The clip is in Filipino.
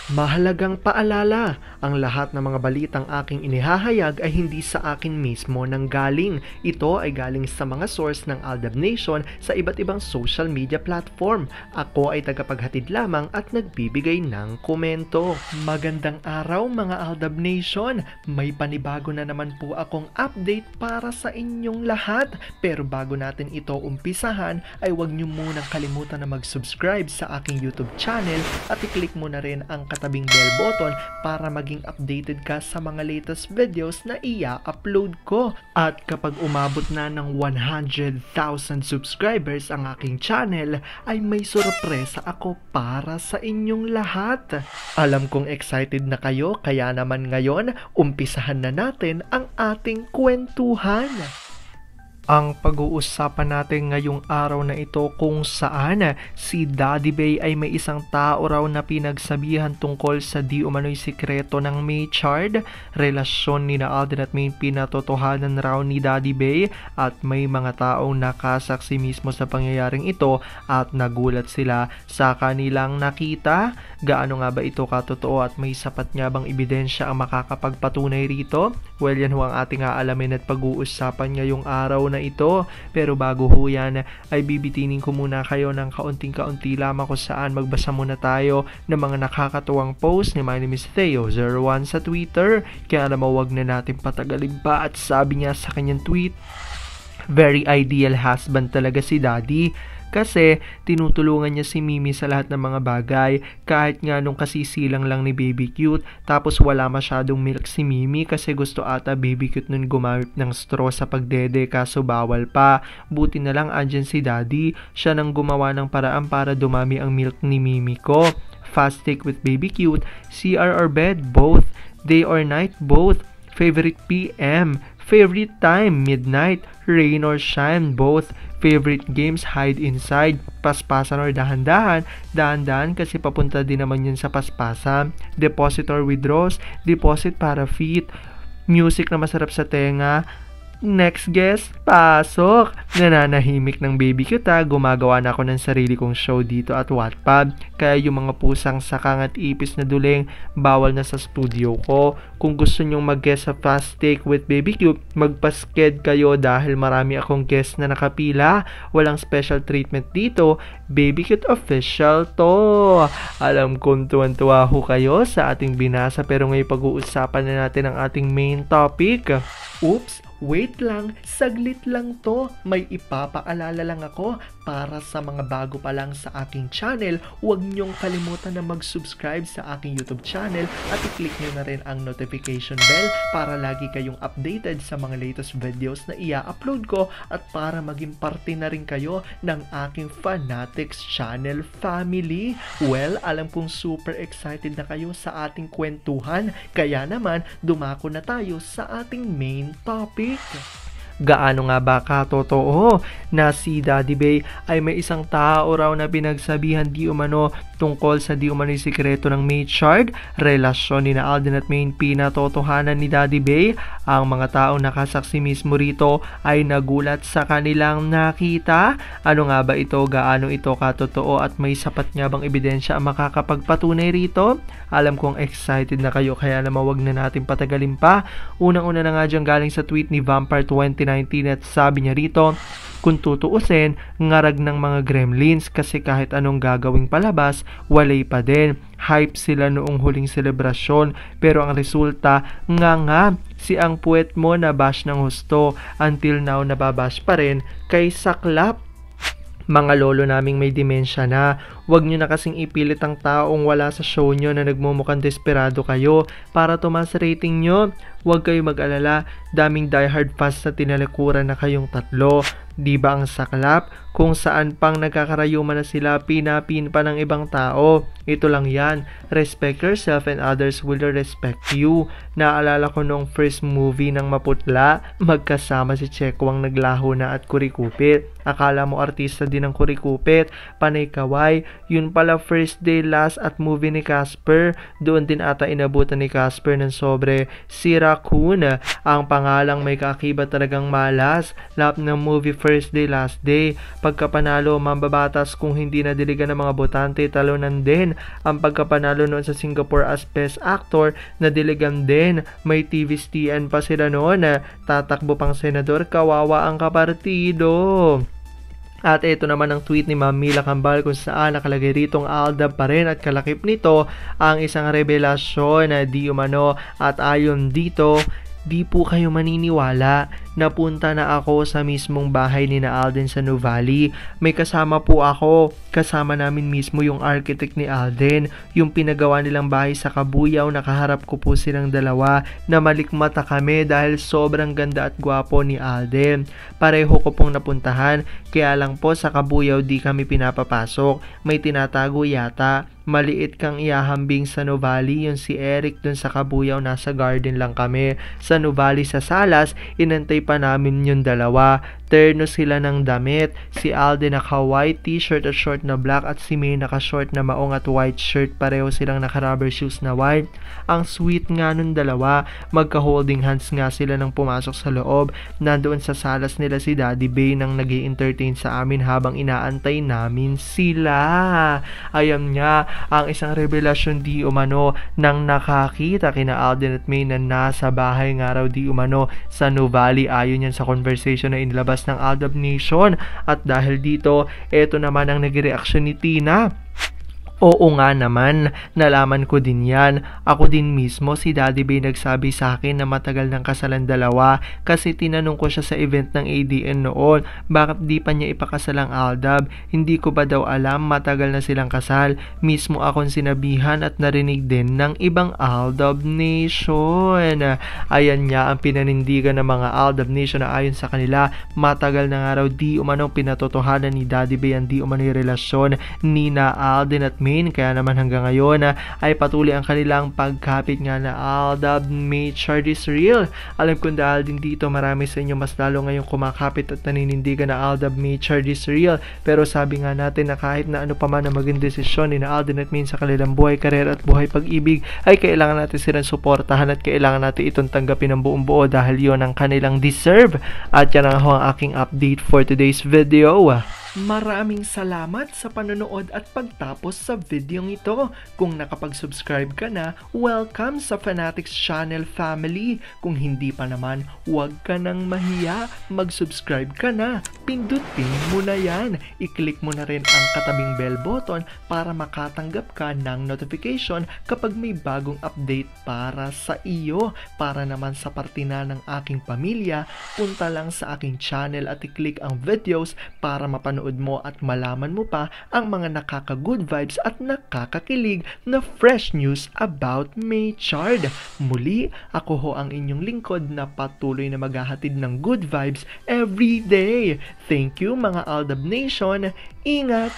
Mahalagang paalala, ang lahat ng mga balitang aking inihahayag ay hindi sa akin mismo nanggaling. Ito ay galing sa mga source ng Aldab Nation sa iba't ibang social media platform. Ako ay tagapaghatid lamang at nagbibigay ng komento. Magandang araw mga Aldab Nation! May panibago na naman po akong update para sa inyong lahat. Pero bago natin ito umpisahan ay huwag niyo munang kalimutan na mag-subscribe sa aking YouTube channel at i-click mo na rin ang katabing bell button para maging updated ka sa mga latest videos na i-upload ko. At kapag umabot na ng 100,000 subscribers ang aking channel, ay may sorpresa ako para sa inyong lahat. Alam kong excited na kayo, kaya naman ngayon, umpisahan na natin ang ating kwentuhan. Ang pag-uusapan natin ngayong araw na ito kung saan si Daddy Bay ay may isang tao raw na pinagsabihan tungkol sa di umano'y sikreto ng Maychard. Relasyon ni Alden at Maine pinatotohanan raw ni Daddy Bay at may mga taong nakasaksi mismo sa pangyayaring ito at nagulat sila sa kanilang nakita. Gaano nga ba ito katotoo at may sapat nga bang ebidensya ang makakapagpatunay rito? Well, yan ho ang ating aalamin at pag-uusapan ngayong araw na ito. Pero bago ho yan ay bibitinin ko muna kayo ng kaunting-kaunti lamang kung saan magbasa muna tayo ng mga nakakatuwang post ni My name is Theo01 sa Twitter. Kaya naman wag na natin patagalin pa at sabi niya sa kanyang tweet, very ideal husband talaga si Daddy. Kasi tinutulungan niya si Mimi sa lahat ng mga bagay kahit nga nung kasisilang lang ni Baby Cute tapos wala masyadong milk si Mimi kasi gusto ata Baby Cute nun gumamit ng straw sa pagdede kaso bawal pa. Buti na lang andyan si Daddy, siya nang gumawa ng paraan para dumami ang milk ni Mimi ko. Fast take with Baby Cute, CR or bed, both. Day or night, both. Favorite PM, favorite time, midnight. Rain or shine, both. Favorite games, hide inside. Paspasan or dahan-dahan. Dahan-dahan kasi papunta din naman yun sa paspasan. Deposit or withdraws. Deposit para feet. Music na masarap sa tenga. Next guest, pasok! Nananahimik ng Baby Cute gumagawa na ako ng sarili kong show dito at Wattpad. Kaya yung mga pusang sakang at ipis na duling, bawal na sa studio ko. Kung gusto nyong mag-guest sa Fast Take with Baby Cute, magpasked kayo dahil marami akong guest na nakapila. Walang special treatment dito, Baby Cute official to. Alam kong tuwan-tuwa ho kayo sa ating binasa pero ngayon pag-uusapan na natin ang ating main topic. Oops! Wait lang, saglit lang to. May ipapaalala lang ako para sa mga bago pa lang sa aking channel. Huwag niyong kalimutan na mag-subscribe sa aking YouTube channel at i-click niyo na rin ang notification bell para lagi kayong updated sa mga latest videos na i-upload ko at para maging parte na rin kayo ng aking Fanatics channel family. Well, alam kong super excited na kayo sa ating kwentuhan, kaya naman dumako na tayo sa ating main topic. Gaano nga ba katotoo na si Daddy Bay ay may isang tao raw na pinagsabihan di umano tungkol sa di umano'y sikreto ng Maychard? Relasyon ni Alden at Maine pinatotohanan ni Daddy Bay. Ang mga taong nakasaksi mismo rito ay nagulat sa kanilang nakita. Ano nga ba ito? Gaano ito katotoo at may sapat nga bang ebidensya ang makakapagpatunay rito? Alam kong excited na kayo kaya naman wag na natin patagalin pa. Unang-una na nga dyan galing sa tweet ni Vampire 2019 at sabi niya rito, kung tutuusin, ngarag ng mga gremlins kasi kahit anong gagawing palabas, walay pa din. Hype sila noong huling selebrasyon pero ang resulta, nga, si ang puwet mo nabash ng husto, until now nababash pa rin kay Saklap. Mga lolo naming may demensya na, wag nyo na kasing ipilit ang taong wala sa show nyo na nagmumukhang desperado kayo para tumaas rating nyo. Huwag kayo mag-alala, daming diehard fans na tinalikuran na kayong tatlo. Di ba ang Saklap? Kung saan pang nagkakarayuman na sila, pinapin pa ng ibang tao. Ito lang yan, respect yourself and others will respect you. Naalala ko noong first movie ng Maputla, magkasama si Chekwang naglaho na at Kurikupit. Akala mo artista din ng Kurikupit, panay kaway, Yun pala first day last at movie ni Casper. Doon din ata inabutan ni Casper ng sobre si Raccoon. Ang pangalang may kaakibat talagang malas. Lahat ng movie first day last day. Pagkapanalo mambabatas kung hindi nadiligan ng mga botante, talunan din. Ang pagkapanalo noon sa Singapore as Best Actor, nadiligan din. May TVSTN pa sila noon. Tatakbo pang senador, kawawa ang kapartido. At ito naman ang tweet ni Ma'am Mila Cambal kung saan nakalagay ritong Aldab pa rin at kalakip nito ang isang revelasyon na di umano at ayon dito, di po kayo maniniwala, napunta na ako sa mismong bahay ni na Alden sa Nuvali. May kasama po ako. Kasama namin mismo yung architect ni Alden. Yung pinagawa nilang bahay sa Kabuyaw, nakaharap ko po silang dalawa na malikmata kami dahil sobrang ganda at gwapo ni Alden. Pareho ko pong napuntahan, kaya lang po sa Kabuyaw di kami pinapapasok. May tinatago yata. Maliit kang iahambing sa Nuvali, yung si Eric dun sa Kabuyaw, nasa garden lang kami. Sa Nuvali sa Salas, inantay pa namin yung dalawa. Terno sila ng damit. Si Alden naka-white t-shirt at short na black at si May naka-short na maong at white shirt. Pareho silang naka-rubber shoes na white. Ang sweet nga nun dalawa. Magka-holding hands nga sila nang pumasok sa loob. Nandoon sa salas nila si Daddy Bay nang nag-i-entertain sa amin habang inaantay namin sila. Ayan nga, ang isang revelasyon di umano nang nakakita kina Alden at May na nasa bahay nga raw di umano sa Nuvali. Ayon yan sa conversation na inilabas ng Aldab Nation. At dahil dito, eto naman ang nagreaksyon ni Tina. Oo nga naman, nalaman ko din yan. Ako din mismo, si Daddy Bay nagsabi sa akin na matagal ng kasalan dalawa kasi tinanong ko siya sa event ng ADN noon, bakit di pa niya ipakasal ang Aldab? Hindi ko ba daw alam matagal na silang kasal? Mismo akong sinabihan at narinig din ng ibang Aldab Nation. Ayan nga ang pinanindigan ng mga Aldab Nation na ayon sa kanila, matagal na nga raw di umanong pinatotohanan ni Daddy Bay ang di umano'y relasyon ni na Alden at Main, kaya naman hanggang ngayon ay patuloy ang kanilang pagkapit nga na Aldab May Charges Real. Alam ko dahil din dito marami sa inyo mas lalo ngayong kumakapit at naninindigan na Aldab May Charges Real, pero sabi nga natin na kahit na ano pa man ang maging desisyon ni na Alden at Main sa kanilang buhay, karera at buhay pag-ibig, ay kailangan natin silang suportahan at kailangan natin itong tanggapin ng buong buo dahil yon ang kanilang deserve. At yan ang aking update for today's video. Maraming salamat sa panonood at pagtapos sa videong ito. Kung nakapag-subscribe ka na, welcome sa Fanatics Channel family. Kung hindi pa naman, huwag ka nang mahiya. Mag-subscribe ka na. Pindutin mo na yan. I-click mo na rin ang katabing bell button para makatanggap ka ng notification kapag may bagong update para sa iyo. Para naman sa parte na ng aking pamilya, punta lang sa aking channel at i-click ang videos para mapanood mo at malaman mo pa ang mga nakaka-good vibes at nakakakilig na fresh news about May Chard. Muli, ako ho ang inyong lingkod na patuloy na maghahatid ng good vibes every day. Thank you mga Aldab Nation. Ingat!